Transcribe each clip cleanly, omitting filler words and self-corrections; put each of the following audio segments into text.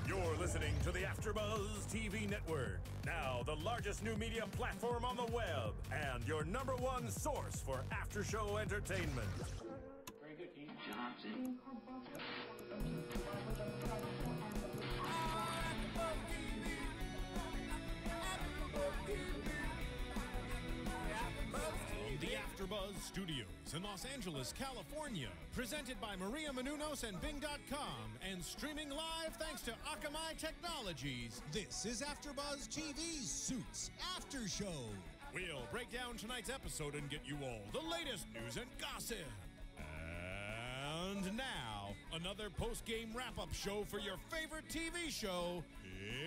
You're listening to the AFTERBUZZ TV network. Now, the largest new media platform on the web and your #1 source for after-show entertainment. Very good, Keith Johnson. The AFTERBUZZ Studios in Los Angeles, California. Presented by Maria Menounos and Bing.com and streaming live thanks to Akamai Technologies. This is AFTERBUZZ TV Suits After Show. We'll break down tonight's episode and get you all the latest news and gossip. And now, another post-game wrap-up show for your favorite TV show.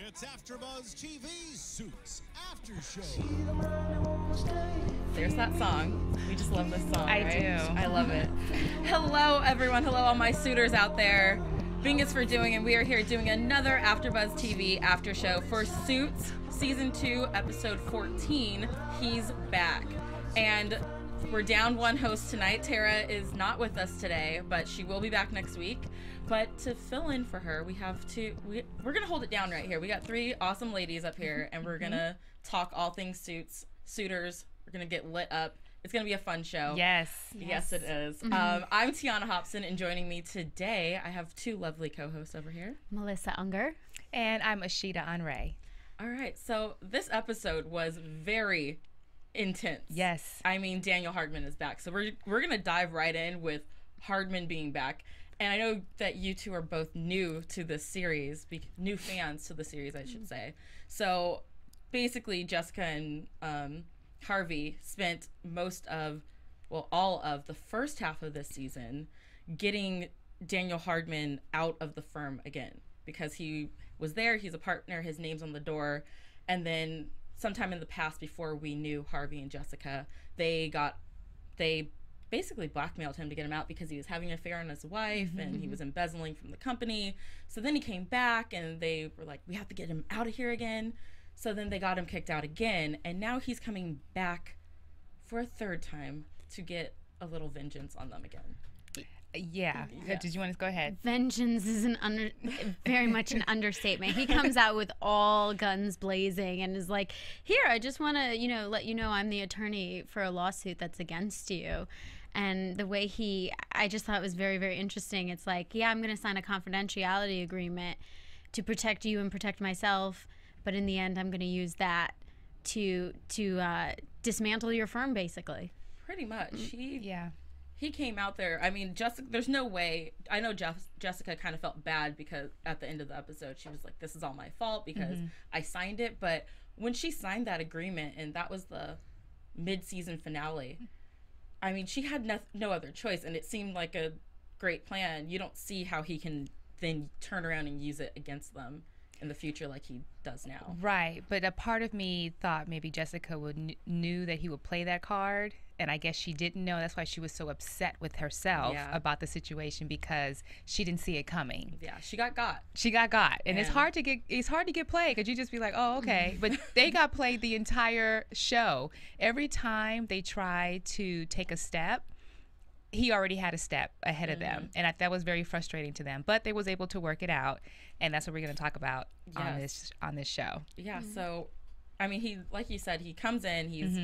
It's AFTERBUZZ TV Suits After Show. There's that song. We just love this song, I right? do. I love it. Hello, everyone. Hello, all my suitors out there. Bing is for doing, and we are here doing another AFTERBUZZ TV After Show for Suits, Season 2, Episode 14. He's back. And we're down one host tonight. Tara is not with us today, but she will be back next week. But to fill in for her, we have to, we're going to hold it down right here. We got 3 awesome ladies up here, and we're going to talk all things suits, suitors. We're going to get lit up. It's going to be a fun show. Yes. Yes, it is. I'm Tiona Hobson, and joining me today, I have 2 lovely co-hosts over here. Melissa Unger. And I'm Ashida Onrae. All right, so this episode was very intense. Yes. I mean, Daniel Hardman is back. So we're going to dive right in with Hardman being back. And I know that you two are both new to this series, new fans to the series, I should say. So basically, Jessica and Harvey spent all of the first half of this season getting Daniel Hardman out of the firm again, because he was there, he's a partner, his name's on the door, and then sometime in the past, before we knew Harvey and Jessica, they basically blackmailed him to get him out because he was having an affair on his wife and he was embezzling from the company. So then he came back and they were like, we have to get him out of here again. So then they got him kicked out again, and now he's coming back for a 3rd time to get a little vengeance on them again. Yeah. Yeah. Did you want to go ahead? Vengeance is very much an understatement. He comes out with all guns blazing and is like, here, I just want to, let you know I'm the attorney for a lawsuit that's against you. And the way I just thought it was very, very interesting. It's like, yeah, I'm going to sign a confidentiality agreement to protect you and protect myself. But in the end, I'm going to use that to dismantle your firm, basically. Pretty much. He came out there. I mean, Jessica, there's no way. I know Jessica kind of felt bad because at the end of the episode, she was like, this is all my fault because I signed it. But when she signed that agreement, and that was the mid-season finale, I mean, she had no other choice, and it seemed like a great plan. You don't see how he can then turn around and use it against them in the future like he does now. Right. But a part of me thought maybe Jessica knew that he would play that card, and I guess she didn't know. That's why she was so upset with herself about the situation, because she didn't see it coming. Yeah, she got got. And it's hard to get played, because you just be like, oh, okay. But they got played the entire show. Every time they tried to take a step, he already had a step ahead of them, and that was very frustrating to them. But they was able to work it out, and that's what we're going to talk about on this show. Yeah. So, I mean, he, like you said, he comes in. He's,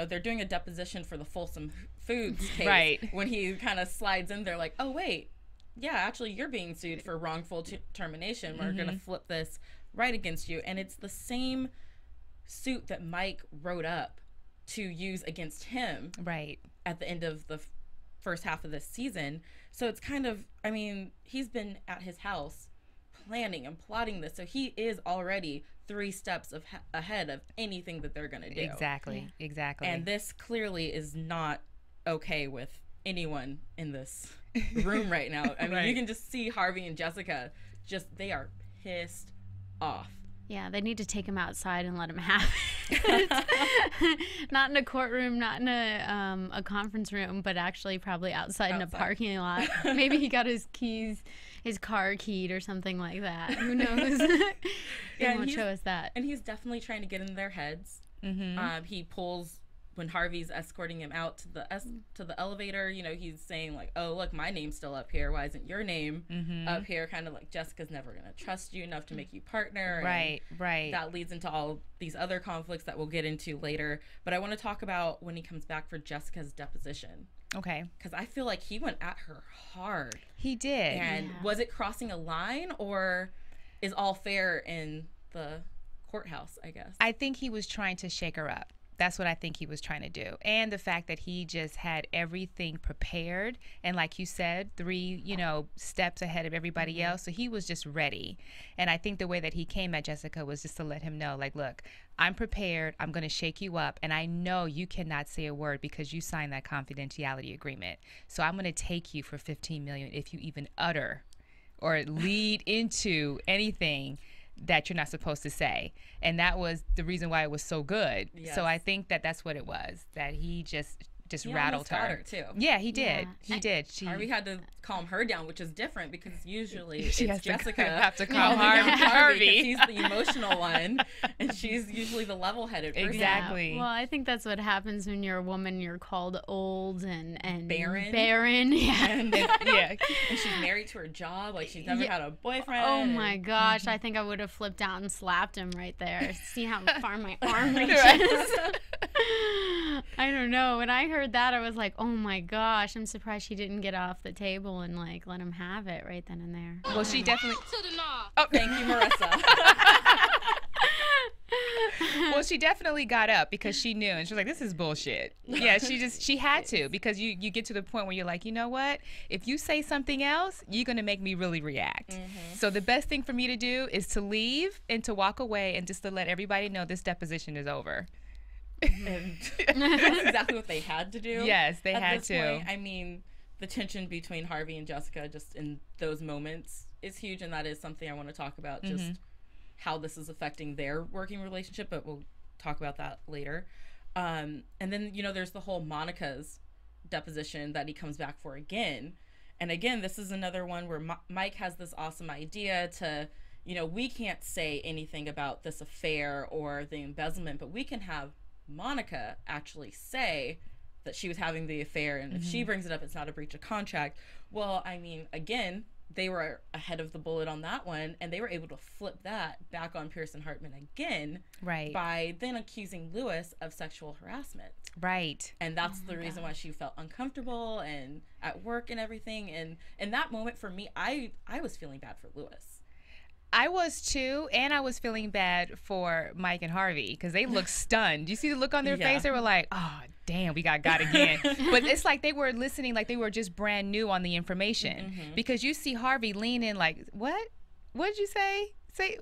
they're doing a deposition for the Folsom Foods case. Right. When he kind of slides in, they're like, oh wait, yeah, actually, you're being sued for wrongful termination. We're going to flip this right against you, and it's the same suit that Mike wrote up to use against him. Right. At the end of the first half of this season. So it's kind of, I mean, he's been at his house planning and plotting this, so he is already 3 steps ahead of anything that they're going to do. Exactly. And this clearly is not okay with anyone in this room right now. I mean, you can just see Harvey and Jessica, they are pissed off. Yeah, they need to take him outside and let him have it. Not in a courtroom, not in a conference room, but actually probably outside in a parking lot. Maybe he got his car keyed or something like that. Who knows? He won't show us that. And he's definitely trying to get in their heads. He pulls when Harvey's escorting him out to the elevator, you know, he's saying like, oh, look, my name's still up here. Why isn't your name up here? Kind of like, Jessica's never going to trust you enough to make you partner. Right. That leads into all these other conflicts that we'll get into later. But I want to talk about when he comes back for Jessica's deposition. Okay. Because I feel like he went at her hard. He did. And was it crossing a line, or is all fair in the courthouse, I guess? I think he was trying to shake her up. That's what I think he was trying to do. And the fact that he just had everything prepared. And like you said, 3, steps ahead of everybody else. So he was just ready. And I think the way that he came at Jessica was just to let him know, like, look, I'm prepared. I'm going to shake you up. And I know you cannot say a word because you signed that confidentiality agreement. So I'm going to take you for $15 million if you even utter or lead into anything that you're not supposed to say. And that was the reason why it was so good. Yes. So I think that that's what it was, that he just rattled her too. Yeah, he did. He did. Harvey had to calm her down, which is different because usually she it's Jessica have to calm Harvey. He's the emotional one, and she's usually the level-headed person. Exactly. Yeah. Well, I think that's what happens when you're a woman. You're called old and barren. Yeah. And she's married to her job. Like, she's never had a boyfriend. Oh my gosh! I think I would have flipped out and slapped him right there. See how far my arm reaches. I don't know. When I heard that, I was like, oh my gosh, I'm surprised she didn't get off the table and like let him have it right then and there. Well, she definitely. Oh, thank you, Marissa. Well, she definitely got up because she knew, and she was like, this is bullshit. Yeah, she had to, because you get to the point where you're like, you know what? If you say something else, you're going to make me really react. So the best thing for me to do is to leave and to walk away and just to let everybody know this deposition is over. And that's exactly what they had to do. Yes, they had to. Point. I mean, the tension between Harvey and Jessica just in those moments is huge, and that is something I want to talk about, just how this is affecting their working relationship, but we'll talk about that later. And then, there's the whole Monica's deposition that he comes back for again. And again, this is another one where Mike has this awesome idea to, we can't say anything about this affair or the embezzlement, but we can have Monica actually say that she was having the affair, and if she brings it up, it's not a breach of contract. Well, I mean, again, they were ahead of the bullet on that one, and they were able to flip that back on Pearson Hardman again, by then accusing Lewis of sexual harassment. And that's the reason why she felt uncomfortable and at work and everything. And in that moment, for me, I was feeling bad for Lewis. I was too, and I was feeling bad for Mike and Harvey because they looked stunned. You see the look on their face? They were like, oh, damn, we got again. But it's like they were listening like they were just brand new on the information, because you see Harvey lean in like, what? What did you say?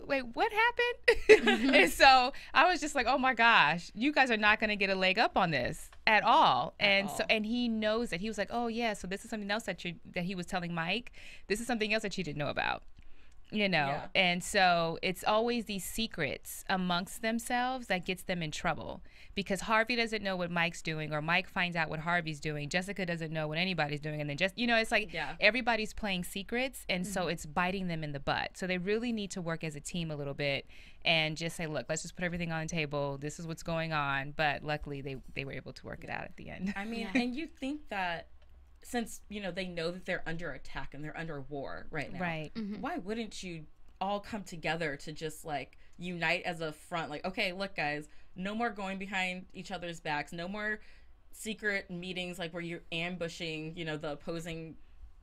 Wait, what happened? And so I was just like, oh my gosh, you guys are not going to get a leg up on this at all. And he knows that. He was like, oh yeah, so this is something else that he was telling Mike. This is something else that you didn't know about. And so it's always these secrets amongst themselves that gets them in trouble, because Harvey doesn't know what Mike's doing, or Mike finds out what Harvey's doing. Jessica doesn't know what anybody's doing. And then it's like everybody's playing secrets. And so it's biting them in the butt. So they really need to work as a team a little bit and just say, look, let's just put everything on the table. This is what's going on. But luckily they were able to work it out at the end. I mean, and you think that since, they know that they're under attack and they're under war right now. Why wouldn't you all come together to just, like, unite as a front? Like, okay, look, guys, no more going behind each other's backs. No more secret meetings, like, where you're ambushing, the opposing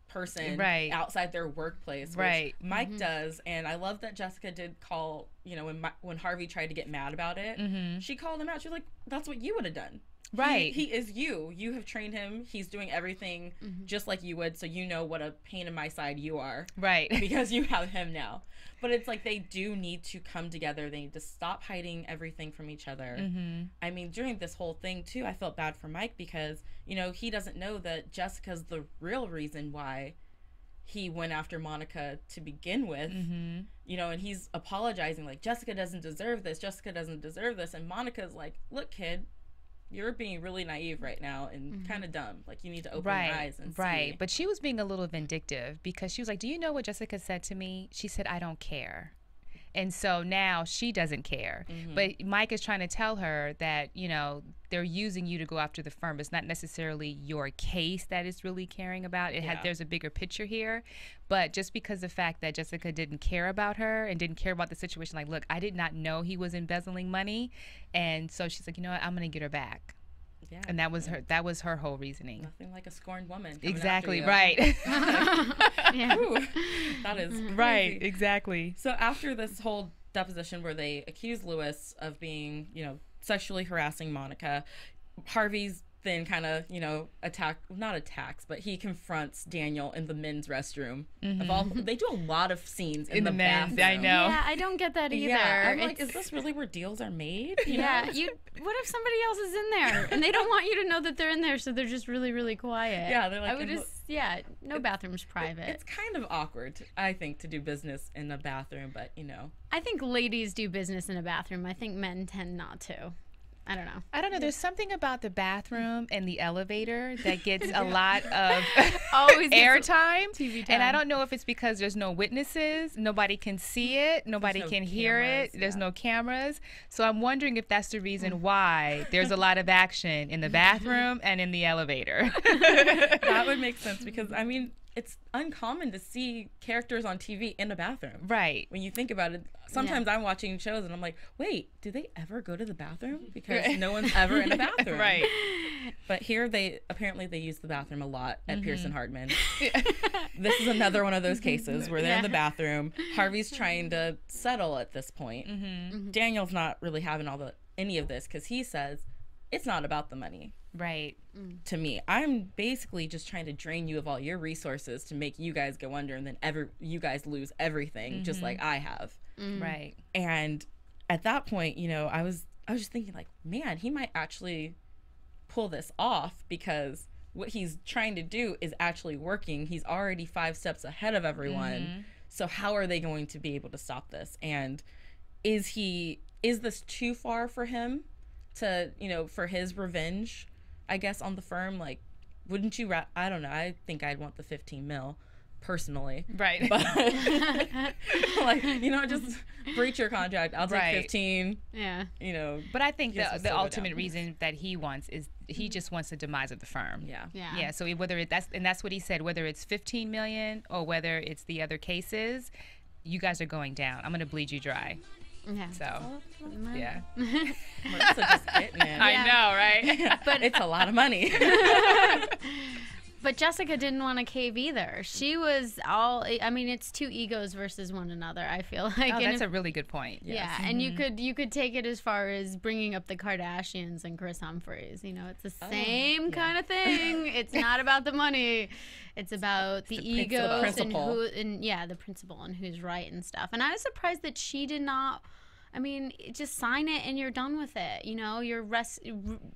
person outside their workplace. Which Mike does. And I love that Jessica did call, when Harvey tried to get mad about it, she called him out. She was like, that's what you would have done. He is you. You have trained him. He's doing everything just like you would, so you know what a pain in my side you are. Because you have him now. But it's like they do need to come together. They need to stop hiding everything from each other. I mean, during this whole thing, too, I felt bad for Mike because, he doesn't know that Jessica's the real reason why he went after Monica to begin with. And he's apologizing like, Jessica doesn't deserve this. Jessica doesn't deserve this. And Monica's like, look, kid, you're being really naive right now and kind of dumb. Like, you need to open your eyes and see. But she was being a little vindictive because she was like, do you know what Jessica said to me? She said, I don't care. And so now she doesn't care. But Mike is trying to tell her that, you know, they're using you to go after the firm. It's not necessarily your case that is really caring about. There's a bigger picture here. But just because the fact that Jessica didn't care about her and didn't care about the situation, like, look, I did not know he was embezzling money. And so she's like, you know what, I'm going to get her back. Yeah, and that was her whole reasoning. Nothing like a scorned woman. Exactly, right. Yeah. Ooh, that is crazy. Right, exactly. So after this whole deposition where they accuse Lewis of being, you know, sexually harassing Monica, Harvey's then kind of, you know, not attacks, but he confronts Daniel in the men's restroom. They do a lot of scenes in the bathroom. I know. Yeah, I don't get that either. Yeah, I'm like, is this really where deals are made? You yeah, know? What if somebody else is in there and they don't want you to know that they're in there, so they're just really, really quiet? Yeah, they're like, no bathroom's private. It's kind of awkward, I think, to do business in a bathroom, but you know. I think ladies do business in a bathroom. I think men tend not to. I don't know. There's something about the bathroom and the elevator that gets a lot of airtime. TV time. And I don't know if it's because there's no witnesses, nobody can see it, nobody can hear it, there's no cameras. So I'm wondering if that's the reason why there's a lot of action in the bathroom and in the elevator. That would make sense because, I mean, it's uncommon to see characters on TV in a bathroom. Right. When you think about it, sometimes I'm watching shows and I'm like, wait, do they ever go to the bathroom? Because no one's ever in the bathroom. Right. But here they use the bathroom a lot at Pearson Hardman. This is another one of those cases where they're in the bathroom. Harvey's trying to settle at this point. Daniel's not really having any of this because he says it's not about the money. Right. To me, I'm basically just trying to drain you of all your resources to make you guys go under, and then you guys lose everything, just like I have. Right. And at that point, you know, I was just thinking, like, man, he might actually pull this off because what he's trying to do is actually working. He's already 5 steps ahead of everyone. So how are they going to be able to stop this? And is this too far for him to, you know, for his revenge, I guess, on the firm? Like, wouldn't you I don't know, I think I'd want the 15 mil personally, right? But like, you know, just breach your contract, I'll take 15. Yeah, you know. But I think the ultimate reason that he wants is he just wants the demise of the firm. Yeah. So whether that's what he said, whether it's 15 million or whether it's the other cases, you guys are going down. I'm gonna bleed you dry. Yeah. So, yeah. Melissa just getting it. I know, right? But it's a lot of money. But Jessica didn't want to cave either. She was it's two egos versus one another, I feel like. Oh, that's a really good point. Yes. Yeah, and you could take it as far as bringing up the Kardashians and Chris Humphries. You know, it's the same kind of thing. It's not about the money. It's about the egos and the principle and who's right and stuff. And I was surprised that she did not. I mean, just sign it and you're done with it. You know, you're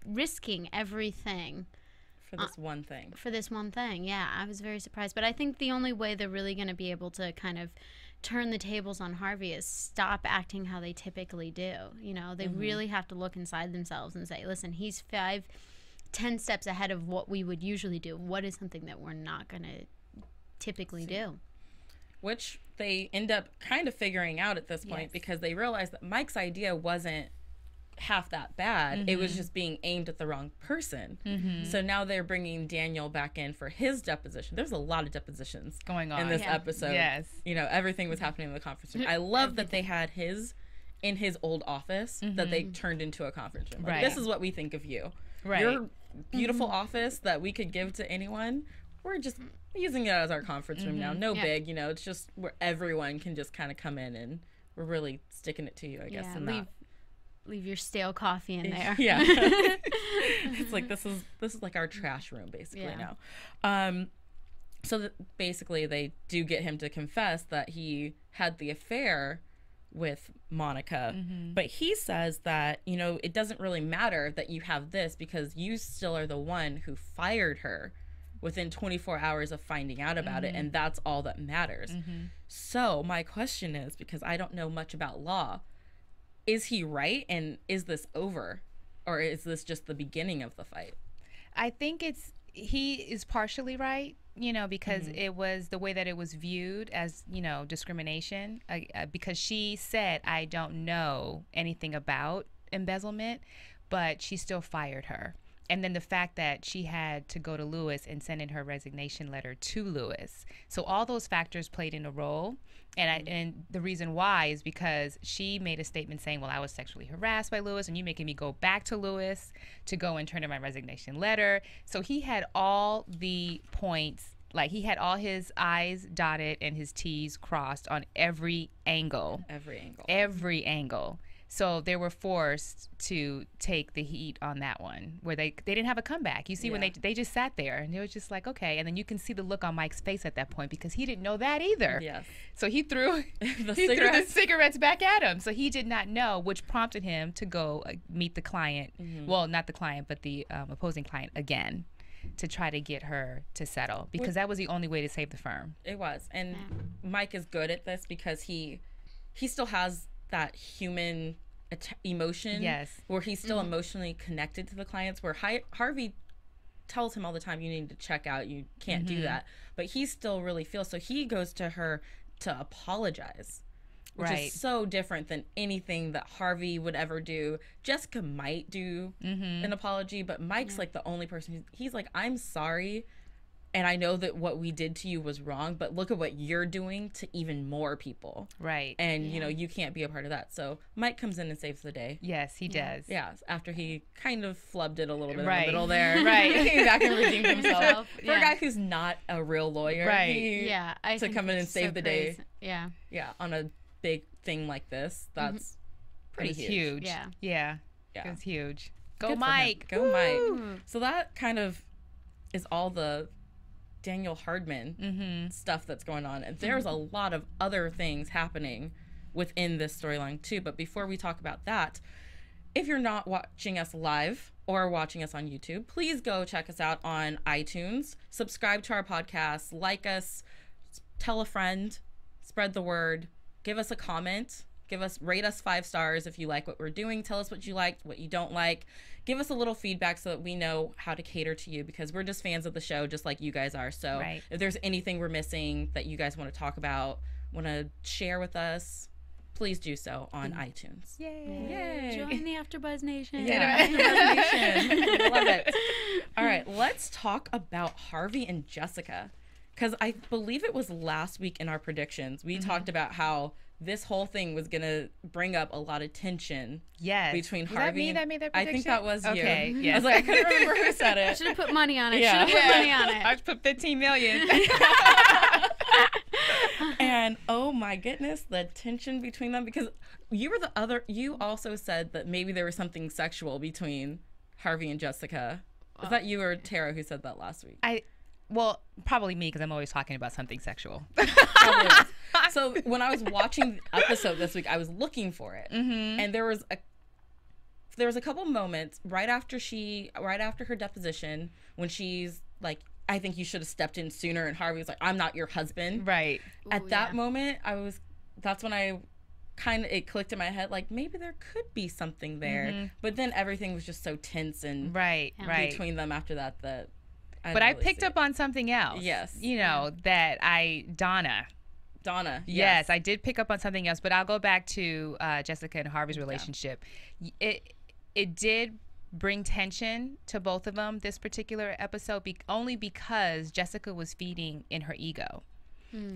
risking everything. For this one thing. For this one thing, yeah. I was very surprised. But I think the only way they're really going to be able to kind of turn the tables on Harvey is stop acting how they typically do. You know, they really have to look inside themselves and say, listen, he's 5-10 steps ahead of what we would usually do. What is something that we're not going to typically do? Which they end up kind of figuring out at this point because they realize that Mike's idea wasn't half that bad. It was just being aimed at the wrong person. So now they're bringing Daniel back in for his deposition. There's a lot of depositions going on in this episode. Yes. You know, everything was happening in the conference room. I love that they had in his old office that they turned into a conference room. Like, this is what we think of you. Right. Your beautiful office that we could give to anyone, we're just using it as our conference room now. No big, you know, it's just where everyone can just kind of come in, and we're really sticking it to you, I guess. And leave your stale coffee in there. Yeah. It's like this is like our trash room basically now. So basically they do get him to confess that he had the affair with Monica, but he says that, you know, it doesn't really matter that you have this because you still are the one who fired her within 24 hours of finding out about it, and that's all that matters. So my question is, because I don't know much about law, is he right, and is this over, or is this just the beginning of the fight? I think he is partially right you know, because it was the way that it was viewed as, you know, discrimination, because she said, I don't know anything about embezzlement, but she still fired her. And then the fact that she had to go to Lewis and send in her resignation letter to Lewis. So all those factors played in a role. And the reason why is because she made a statement saying, well, I was sexually harassed by Lewis, and you making me go back to Lewis to go and turn in my resignation letter. So he had all the points, like he had all his I's dotted and his T's crossed on every angle. Every angle. So they were forced to take the heat on that one, where they didn't have a comeback. You see, when they just sat there, and it was just like, okay. And then you can see the look on Mike's face at that point, because he didn't know that either. Yes. So he threw the cigarettes back at him. So he did not know, which prompted him to go meet the client. Well, not the client, but the opposing client again, to try to get her to settle, because that was the only way to save the firm. It was. And Mike is good at this because he still has that human emotion, where he's still emotionally connected to the clients, where Harvey tells him all the time, you need to check out, you can't do that, but he still really feels. So he goes to her to apologize, which is so different than anything that Harvey would ever do. Jessica might do an apology, but Mike's like the only person he's like, I'm sorry, and I know that what we did to you was wrong, but look at what you're doing to even more people. Right. And, you know, you can't be a part of that. So Mike comes in and saves the day. Yes, he does. Yeah, after he kind of flubbed it a little bit in the middle there. He came back and redeemed himself. For a guy who's not a real lawyer. I to come in and save the day. Yeah, on a big thing like this, that's pretty huge. Yeah. It was huge. Go Good Mike. Go Mike. So that kind of is all the Daniel Hardman stuff that's going on, and there's a lot of other things happening within this storyline too. But before we talk about that, if you're not watching us live or watching us on YouTube, please go check us out on iTunes, subscribe to our podcast, like us, tell a friend, spread the word, give us a comment, rate us 5 stars if you like what we're doing. Tell us what you liked, what you don't like. Give us a little feedback so that we know how to cater to you, because we're just fans of the show, just like you guys are. So if there's anything we're missing that you guys want to talk about, want to share with us, please do so on iTunes. Yay. Join the AFTERBUZZ Nation. AFTERBUZZ Nation. Love it. All right, let's talk about Harvey and Jessica, because I believe it was last week in our predictions. We talked about how this whole thing was going to bring up a lot of tension between Harvey and... that made that prediction? I think that was you. Okay, I was like, I couldn't remember who said it. Should have put money on it. I put $15 million. And oh my goodness, the tension between them, because you also said that maybe there was something sexual between Harvey and Jessica. Is that you or Tara who said that last week? Well, probably me, because I'm always talking about something sexual. So when I was watching the episode this week, I was looking for it, and there was a couple moments right after her deposition when she's like, I think you should have stepped in sooner, and Harvey was like, I'm not your husband. Right. At that moment, that's when it clicked in my head, like maybe there could be something there, but then everything was just so tense and between them after that I picked up on something else. Yes. You know, Donna. Yes, I did pick up on something else, but I'll go back to Jessica and Harvey's relationship. It did bring tension to both of them, this particular episode, only because Jessica was feeding in her ego.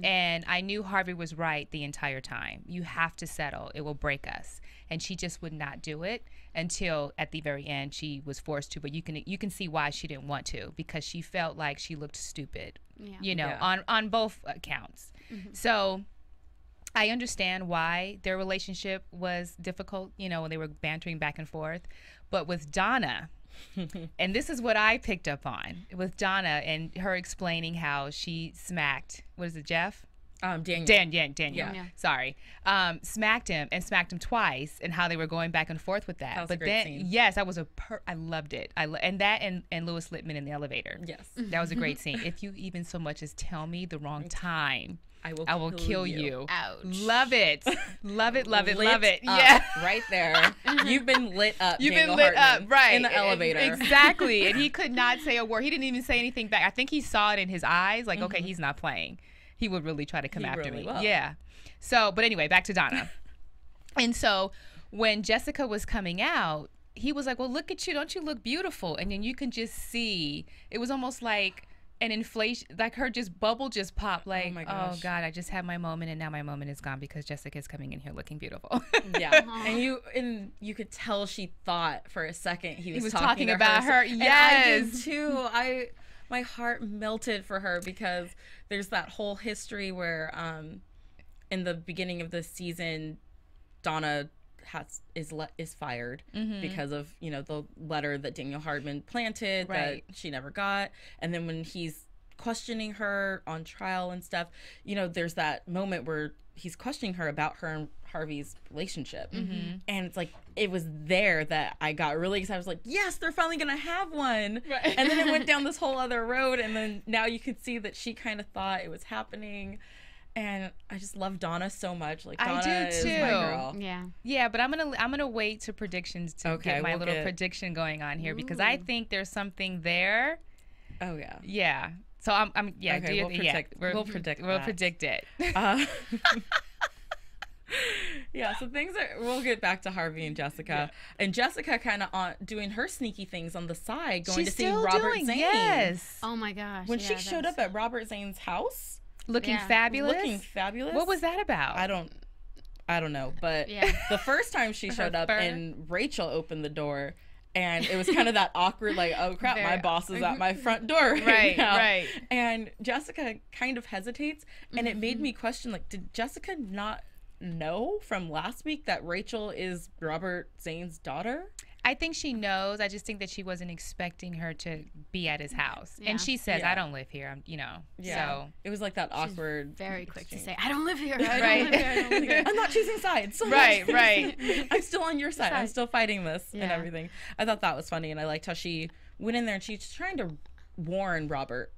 And I knew Harvey was right the entire time. You have to settle. It will break us. And she just would not do it until at the very end she was forced to. But you can see why she didn't want to, because she felt like she looked stupid, on both accounts. So I understand why their relationship was difficult, when they were bantering back and forth. But with Donna, and this is what I picked up on with Donna and her explaining how she smacked, what is it, Jeff? Daniel. Daniel. Yeah. Sorry. Smacked him twice, and how they were going back and forth with that. That was but a great then, scene. yes, that was I loved it. And Louis Littman in the elevator. Yes. That was a great scene. If you even so much as tell me the wrong time, I will kill you. Ouch. Love it. Love it. Love it. Lit Love it. up Yeah. right there. You've been lit up. You've Daniel been lit Hardman, up, right. in the elevator. Exactly. And he could not say a word. He didn't even say anything back. I think he saw it in his eyes, like, okay, he's not playing. He would really try to come after really me. will. Yeah. So, but anyway, back to Donna. And so when Jessica was coming out, he was like, well, look at you. Don't you look beautiful? And then you can just see, it was almost like an inflation, like her bubble just popped, like, my oh gosh. God, I just had my moment, and now my moment is gone because Jessica's coming in here looking beautiful. Yeah. And you could tell she thought for a second he was talking to about her. And I did Yes. too. My heart melted for her because there's that whole history where in the beginning of the season, Donna is fired because of, you know, the letter that Daniel Hardman planted Right. that she never got. And then when he's questioning her on trial and stuff, you know, there's that moment where he's questioning her about her and Harvey's relationship. And it's like, it was there that I got really excited. I was like, yes, they're finally gonna have one. Right. And then it went down this whole other road, and then now you could see that she kind of thought it was happening. And I just love Donna so much. Like, Donna I do is too. my girl. Yeah. Yeah, but I'm gonna wait to predictions to Okay, get my we'll little get- prediction going on here because I think there's something there. Oh yeah. Yeah. So I'm yeah. Okay, do your we'll thing. Yeah, predict- we'll predict We'll that. predict it. Yeah, so we'll get back to Harvey and Jessica. And Jessica kind of doing her sneaky things on the side, going She's to see still Robert doing, Zane. yes. Oh my gosh. When yeah, she that showed was- up at Robert Zane's house, Looking Yeah. fabulous. looking fabulous. What was that about? I don't know, but Yeah. the first time she showed up fur. and Rachel opened the door, and it was kind of that awkward, like, oh crap, my Very boss is at my front door right Right, now. right. And Jessica kind of hesitates, and it made me question, like, did Jessica not know from last week that Rachel is Robert Zane's daughter? I think she knows. I just think that she wasn't expecting her to be at his house. Yeah. And she says, Yeah. I don't live here. I'm, you know. Yeah. So It was like that awkward. Very quick to exchange. say, I don't live here. I Right. don't live here. I don't live here. I'm not choosing sides. Right, right. I'm still on your side. I'm Side. still fighting this and Yeah. everything. I thought that was funny, and I liked how she went in there and she's trying to warn Robert,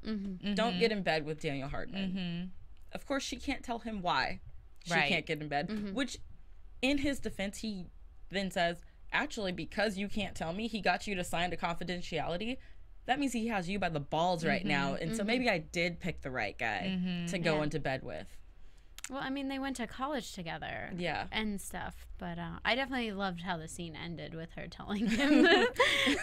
don't get in bed with Daniel Hardman. Of course, she can't tell him why she Right. can't get in bed, which in his defense, he then says, actually, because you can't tell me, he got you to sign a confidentiality. That means he has you by the balls right now. And so maybe I did pick the right guy to go Yeah. into bed with. Well, I mean, they went to college together. Yeah. And stuff. But I definitely loved how the scene ended with her telling him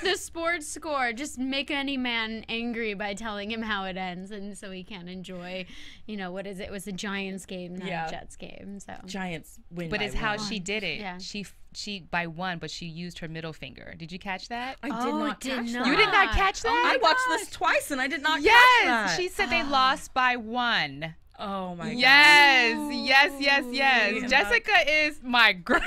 the sports score. Just make any man angry by telling him how it ends. And so he can't enjoy, you know, what is it? It was a Giants game, not Yeah. a Jets game. So Giants win. but by it's how one. she did it. Yeah. She by one, but she used her middle finger. Did you catch that? I did Oh, not did catch not. that. You did not catch that? I watched this twice and I did not catch Yes, that. she said they lost by one. Oh my god. Yes. Yeah. Jessica is my girl.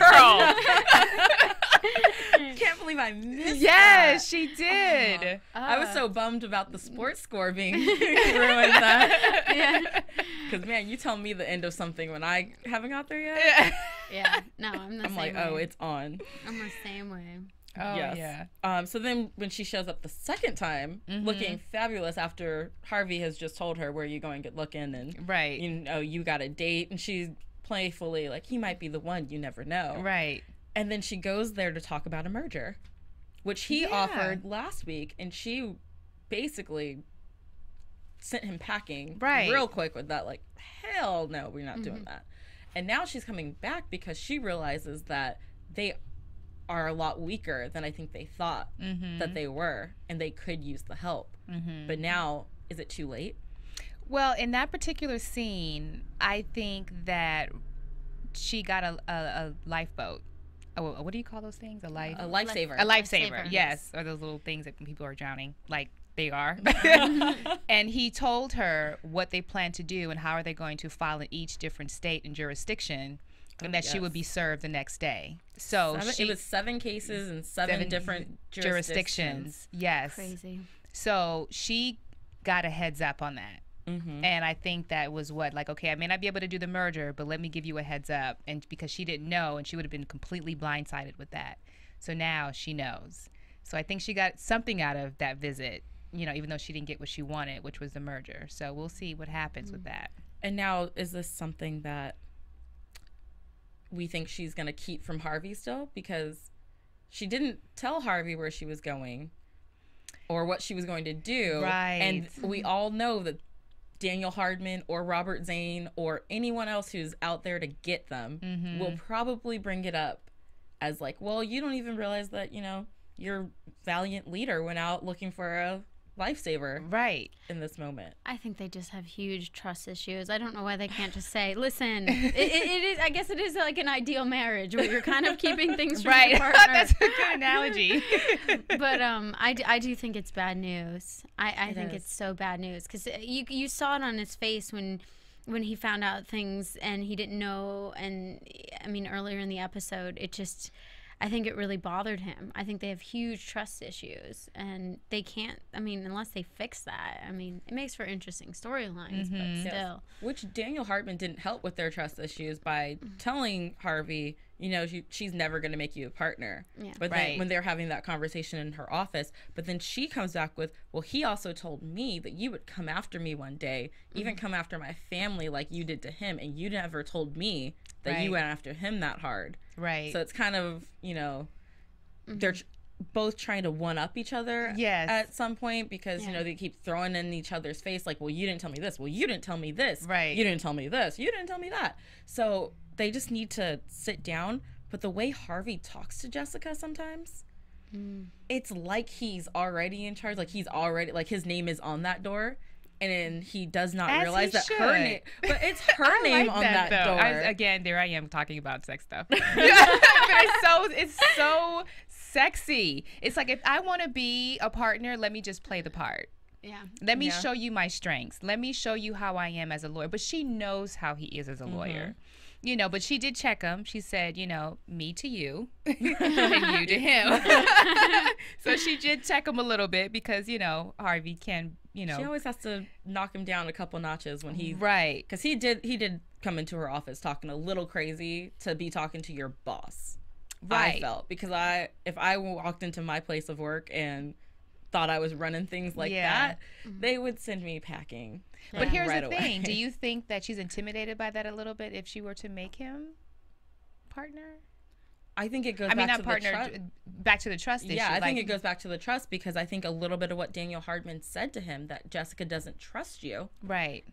Can't believe I missed Yes, that. she did. I was so bummed about the sports score being ruined that. Because, man, you tell me the end of something when I haven't got there yet. yeah. No, I'm the I'm same like, way. oh, it's on. I'm the same way. Oh, Yes. yeah. So then when she shows up the second time, looking fabulous after Harvey has just told her, where you going, good looking, and Right. you know, you got a date, and she's playfully like, he might be the one, you never know. Right. And then she goes there to talk about a merger, which he Yeah. offered last week, and she basically sent him packing Right. real quick with that, like, hell no, we're not doing that. And now she's coming back because she realizes that they are a lot weaker than I think they thought that they were, and they could use the help. But now, is it too late? Well, in that particular scene, I think that she got a lifeboat. Oh, what do you call those things? A lifesaver. A lifesaver. A lifesaver, Lifesaver, yes. Or those little things that when people are drowning, like they are. And he told her what they plan to do and how are they going to file in each different state and jurisdiction, and that she would be served the next day. So It was 7 cases in 7 different jurisdictions. Yes. Crazy. So she got a heads up on that. And I think that was what, like, okay, I may not be able to do the merger, but let me give you a heads up. And because she didn't know, and she would have been completely blindsided with that. So now she knows. So I think she got something out of that visit, you know, even though she didn't get what she wanted, which was the merger. So we'll see what happens with that. And now, is this something that we think she's going to keep from Harvey still? Because she didn't tell Harvey where she was going or what she was going to do. Right. And we all know that Daniel Hardman or Robert Zane or anyone else who's out there to get them will probably bring it up as like, well, you don't even realize that, you know, your valiant leader went out looking for a lifesaver Right. in this moment. I think they just have huge trust issues. I don't know why they can't just say, listen, it is, I guess it is like an ideal marriage where you're kind of keeping things from your partner. That's a good analogy. But I do think it's bad news. I think is. it's so bad news because you saw it on his face when he found out things and he didn't know. And I mean, earlier in the episode, it just, I think it really bothered him. I think they have huge trust issues and they can't, I mean, unless they fix that, I mean, it makes for interesting storylines, but still. Which Daniel Hardman didn't help with their trust issues by telling Harvey, you know, she's never going to make you a partner. Yeah. But then when they're having that conversation in her office, but then she comes back with, well, he also told me that you would come after me one day, even come after my family like you did to him, and you never told me that you went after him that hard. Right. So it's kind of, you know, they're both trying to one-up each other at some point because, you know, they keep throwing in each other's face like, well, you didn't tell me this. Well, you didn't tell me this. Right. You didn't tell me this. You didn't tell me that. So they just need to sit down. But the way Harvey talks to Jessica sometimes, it's like he's already in charge. Like he's already, like his name is on that door. And then he does not realize that her name, but it's her name on that door. Again, there I am talking about sex stuff. But it's so sexy. It's like, if I want to be a partner, let me just play the part. Yeah. Let me show you my strengths. Let me show you how I am as a lawyer. But she knows how he is as a lawyer. You know, but she did check him. She said, you know, me to you and you to him. So she did check him a little bit because, you know, Harvey can, you know. She always has to knock him down a couple notches when he. Right. Because he did come into her office talking a little crazy to be talking to your boss. Right. I felt. Because if I walked into my place of work and thought I was running things like that, they would send me packing. But here's right the away. thing. Do you think that she's intimidated by that a little bit if she were to make him partner? I think it goes back to the trust issue. Yeah, I think it goes back to the trust because I think a little bit of what Daniel Hardman said to him, that Jessica doesn't trust you,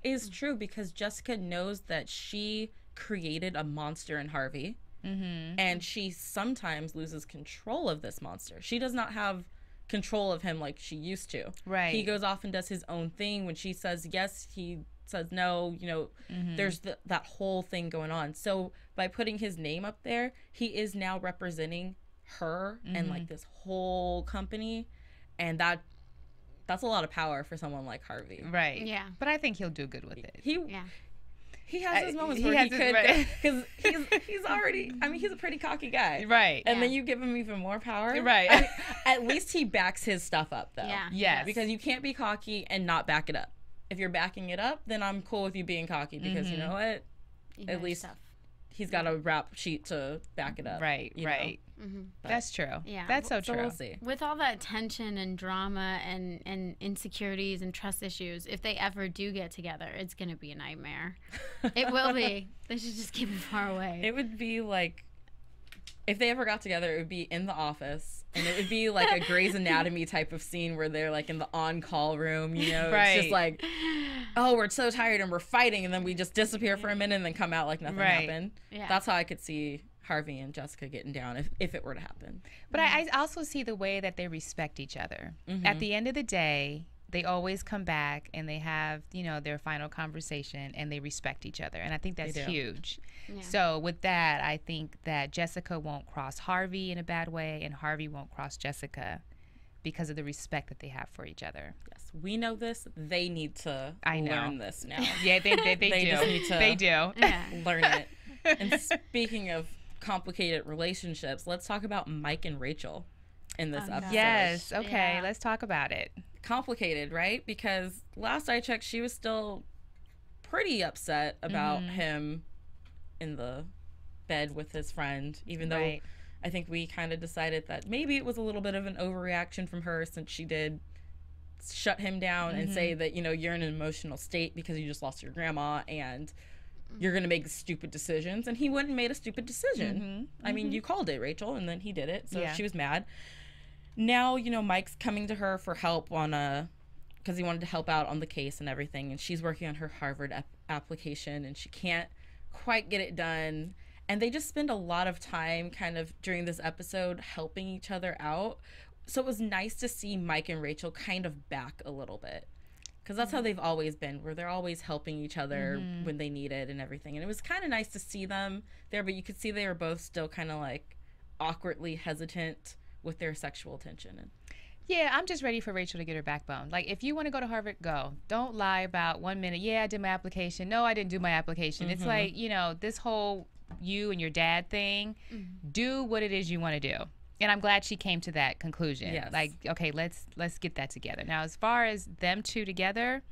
is true because Jessica knows that she created a monster in Harvey and she sometimes loses control of this monster. She does not have control of him like she used to. Right. He goes off and does his own thing. When she says yes, he says no. You know, there's that whole thing going on. So by putting his name up there, he is now representing her and like this whole company, and that's a lot of power for someone like Harvey. Right. Yeah. But I think he'll do good with it. He has his moments where he could, because he's already, I mean, he's a pretty cocky guy. Right. And then you give him even more power. Right. I mean, at least he backs his stuff up, though. Yeah. Yes. Because you can't be cocky and not back it up. If you're backing it up, then I'm cool with you being cocky because you know what? At least he's got a rap sheet to back it up. Right, right. That's true. Yeah. That's so true. So we'll see. With all that tension and drama and insecurities and trust issues, if they ever do get together, it's going to be a nightmare. It will be. They should just keep it far away. It would be like, if they ever got together, it would be in the office. And it would be like a Grey's Anatomy type of scene where they're like in the on-call room, you know? It's just like, oh, we're so tired and we're fighting. And then we just disappear for a minute and then come out like nothing happened. Yeah. That's how I could see Harvey and Jessica getting down if it were to happen. But I also see the way that they respect each other. At the end of the day, they always come back and they have, you know, their final conversation and they respect each other. And I think that's huge. Yeah. So with that, I think that Jessica won't cross Harvey in a bad way and Harvey won't cross Jessica because of the respect that they have for each other. Yes, we know this. They need to learn this now. Yeah, they do. Just need to they do. learn it. And speaking of complicated relationships, let's talk about Mike and Rachel in this episode. Yes, okay, let's talk about it. complicated, right? Because last I checked, she was still pretty upset about him in the bed with his friend, even though I think we kind of decided that maybe it was a little bit of an overreaction from her, since she did shut him down and say that, you know, you're in an emotional state because you just lost your grandma and you're going to make stupid decisions. And he went and made a stupid decision. I mean, you called it, Rachel, and then he did it. So she was mad. Now, you know, Mike's coming to her for help on because he wanted to help out on the case and everything. And she's working on her Harvard application and she can't quite get it done. And they just spend a lot of time kind of during this episode helping each other out. So it was nice to see Mike and Rachel kind of back a little bit, because that's how they've always been, where they're always helping each other when they need it and everything. And it was kind of nice to see them there, but you could see they were both still kind of like awkwardly hesitant with their sexual tension. Yeah, I'm just ready for Rachel to get her backbone. Like, if you want to go to Harvard, go. Don't lie about 1 minute. Yeah, I did my application. No, I didn't do my application. It's like, you know, this whole you and your dad thing. Do what it is you want to do. And I'm glad she came to that conclusion. Yes. Like, okay, let's get that together. Now, as far as them two together,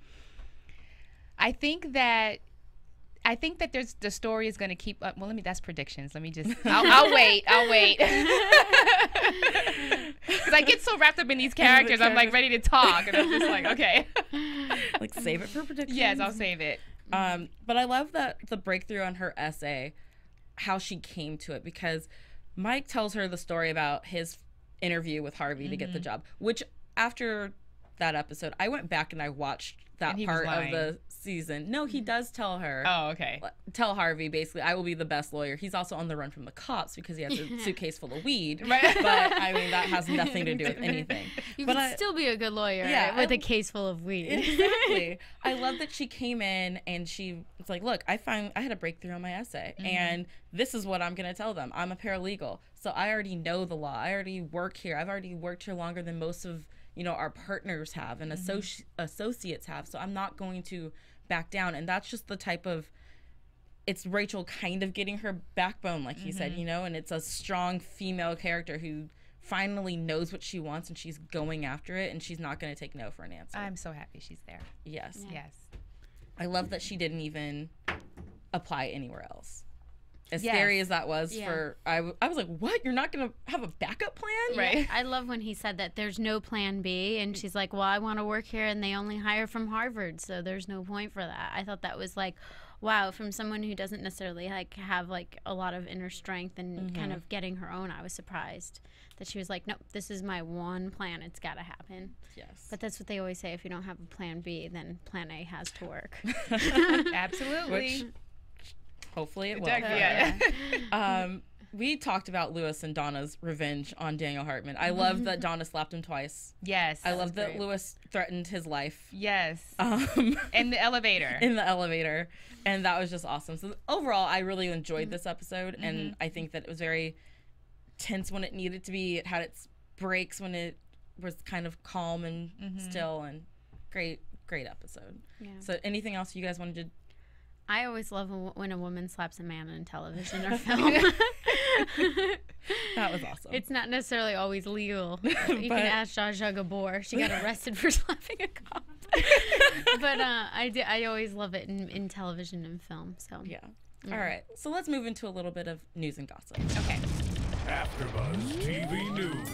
I think that there's the story is going to keep up. Well, that's predictions. Let me just. I'll wait. Because I get so wrapped up in these characters, I'm like ready to talk, and I'm just like, okay. Like, save it for predictions. Yes, I'll save it. But I love that the breakthrough on her essay, how she came to it, because Mike tells her the story about his interview with Harvey to get the job, which after that episode, I went back and I watched that part of the season. No, he does tell her. Oh, okay. Tell Harvey, basically, I will be the best lawyer. He's also on the run from the cops because he has a suitcase full of weed. Right. But, I mean, that has nothing to do with anything. You can still be a good lawyer with a case full of weed. Exactly. I love that she came in and it's like, look, I had a breakthrough on my essay, and this is what I'm going to tell them. I'm a paralegal, so I already know the law. I already work here. I've already worked here longer than most of, you know, our partners have and associates have, so I'm not going to back down. And that's just the type of, it's Rachel kind of getting her backbone, like you said, you know, and it's a strong female character who finally knows what she wants and she's going after it, and she's not going to take no for an answer. I'm so happy she's there. Yes. Yes. I love that she didn't even apply anywhere else. As scary as that was for, I was like, what? You're not going to have a backup plan? Right. Yeah, I love when he said that there's no plan B, and she's like, well, I want to work here, and they only hire from Harvard, so there's no point for that. I thought that was like, wow, from someone who doesn't necessarily like have like a lot of inner strength and kind of getting her own. I was surprised that she was like, nope, this is my one plan. It's got to happen. Yes. But that's what they always say. If you don't have a plan B, then plan A has to work. Absolutely. Which, hopefully it will. Yeah. We talked about Lewis and Donna's revenge on Daniel Hardman. I love that Donna slapped him twice. Yes. I love that Lewis threatened his life. Yes. In the elevator. In the elevator. And that was just awesome. So overall, I really enjoyed this episode. And I think that it was very tense when it needed to be. It had its breaks when it was kind of calm and still. And great episode. Yeah. So anything else you guys wanted to? I always love when a woman slaps a man in television or film. That was awesome. It's not necessarily always legal. You can ask Zsa Zsa Gabor. She got arrested for slapping a cop. But I always love it in television and film. So yeah. All right. So let's move into a little bit of news and gossip. Okay. AFTERBUZZ TV News.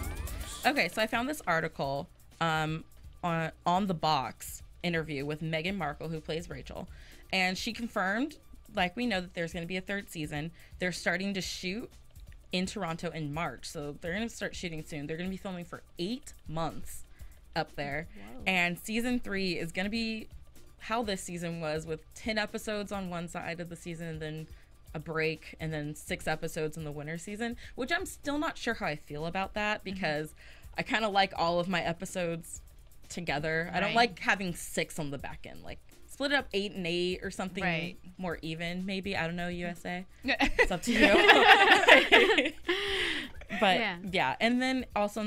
Okay, so I found this article on the Box interview with Meghan Markle, who plays Rachel. And she confirmed, like we know, that there's going to be a third season. They're starting to shoot in Toronto in March. So they're going to start shooting soon. They're going to be filming for 8 months up there. Whoa. And season 3 is going to be how this season was, with 10 episodes on one side of the season and then a break, and then 6 episodes in the winter season, which I'm still not sure how I feel about that, because I kind of like all of my episodes together. Right. I don't like having 6 on the back end. Like, split it up 8 and 8 or something more even, maybe. I don't know, USA. It's up to you. But yeah, and then also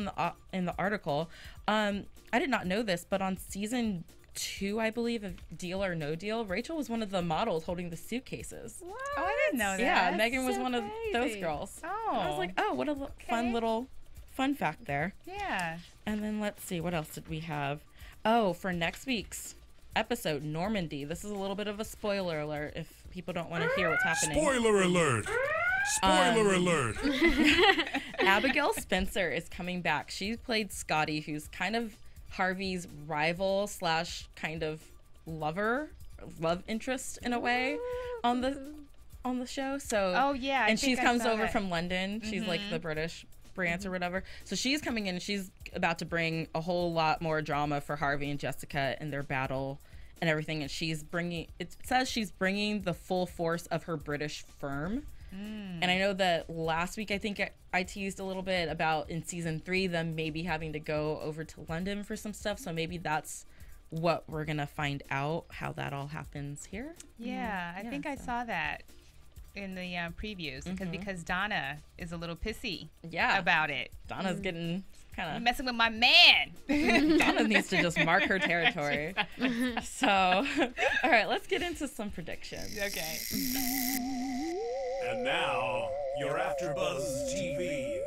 in the article, I did not know this, but on season 2, I believe, of Deal or No Deal, Rachel was one of the models holding the suitcases. What? Oh, I didn't know that. Yeah, Megan was one of those girls. Oh. I was like, oh, what a fun fact there. Yeah. And then let's see, what else did we have? Oh, for next week's episode, Normandy. This is a little bit of a spoiler alert if people don't want to hear what's happening. Spoiler alert! Spoiler alert! Abigail Spencer is coming back. She played Scotty, who's kind of Harvey's rival slash kind of love interest in a way on the show. So and she comes over from London. She's like the British Brant or whatever. So she's coming in and she's about to bring a whole lot more drama for Harvey and Jessica and their battle and everything. And it says she's bringing the full force of her British firm. And I know that last week, I think I teased a little bit about in season 3, them maybe having to go over to London for some stuff. So maybe that's what we're going to find out, how that all happens here. Yeah, I think I saw that in the previews because Donna is a little pissy about it. Donna's getting kind of messing with my man. Donna needs to just mark her territory. So, all right, let's get into some predictions. Okay. And now, your AfterBuzz TV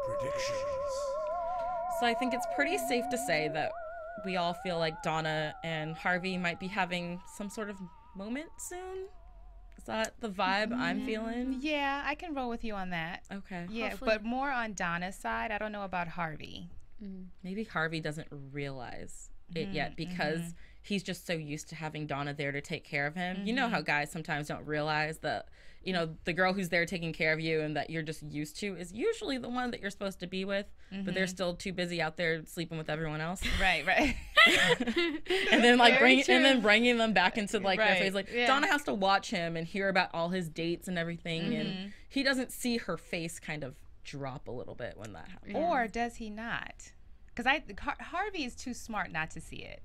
predictions. So I think it's pretty safe to say that we all feel like Donna and Harvey might be having some sort of moment soon. Is that the vibe I'm feeling? Yeah, I can roll with you on that. Okay. Yeah, Hopefully. but more on Donna's side. I don't know about Harvey. Maybe Harvey doesn't realize it yet because he's just so used to having Donna there to take care of him. You know how guys sometimes don't realize that, you know, the girl who's there taking care of you and that you're just used to is usually the one that you're supposed to be with, but they're still too busy out there sleeping with everyone else. Right. And then like bringing them back into like their face. Like Donna has to watch him and hear about all his dates and everything, and he doesn't see her face kind of drop a little bit when that happens. Or does he not? Because Harvey is too smart not to see it.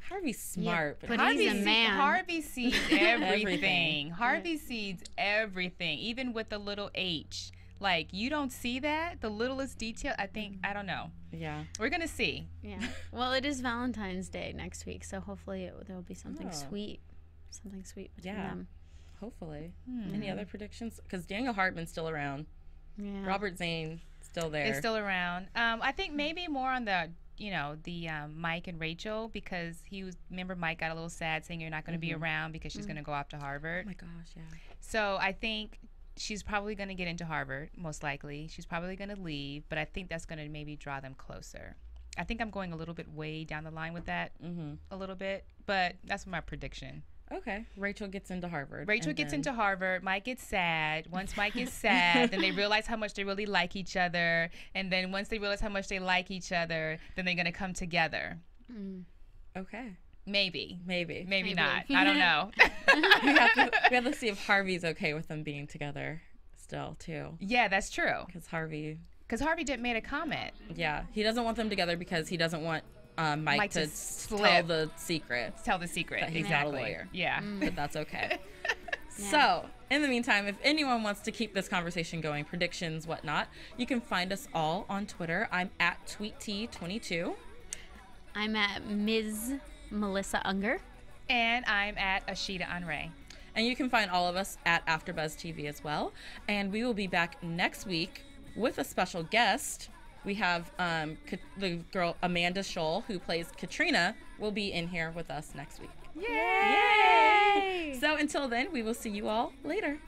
Harvey's smart, but he's a man. Harvey sees everything. Harvey sees everything, even with the little H. Like, you don't see that, the littlest detail. I don't know. Yeah. We're going to see. Yeah. Well, it is Valentine's Day next week, so hopefully there will be something sweet. Something sweet between them. Hopefully. Any other predictions? Because Daniel Hardman's still around. Yeah. Robert Zane still there. It's still around. I think maybe more on the Mike and Rachel, because remember Mike got a little sad saying you're not going to be around because she's going to go off to Harvard. Oh my gosh, yeah. So I think she's probably going to get into Harvard, most likely. She's probably going to leave, but I think that's going to maybe draw them closer. I think I'm going a little bit way down the line with that, a little bit, but that's my prediction. Okay. Rachel gets into Harvard. Rachel gets into Harvard. Mike gets sad. Once Mike gets sad, then they realize how much they really like each other. And then once they realize how much they like each other, then they're going to come together. Okay. Maybe Maybe. not. I don't know. we have to see if Harvey's okay with them being together still, too. Yeah, that's true. Because Harvey didn't make a comment. Yeah. He doesn't want them together because he doesn't want Mike to tell the secret. That he's not a lawyer. Yeah. But that's okay. So, in the meantime, if anyone wants to keep this conversation going, predictions, whatnot, you can find us all on Twitter. I'm at TweetT22. I'm at Ms. Melissa Unger. And I'm at Ashida Onrae. And you can find all of us at AfterBuzz TV as well. And we will be back next week with a special guest. We have the girl Amanda Scholl, who plays Katrina, will be in here with us next week. Yay! So until then, we will see you all later.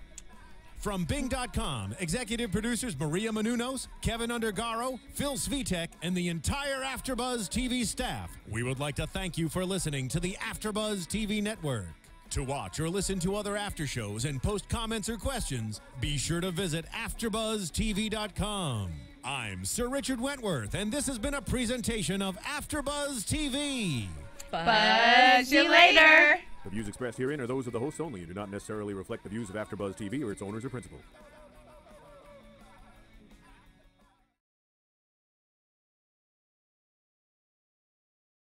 From Bing.com, executive producers Maria Menounos, Kevin Undergaro, Phil Svitek, and the entire AfterBuzz TV staff, we would like to thank you for listening to the AfterBuzz TV network. To watch or listen to other after shows and post comments or questions, be sure to visit AfterBuzzTV.com. I'm Sir Richard Wentworth, and this has been a presentation of AfterBuzz TV. Buzz you later. The views expressed herein are those of the hosts only and do not necessarily reflect the views of AfterBuzz TV or its owners or principals.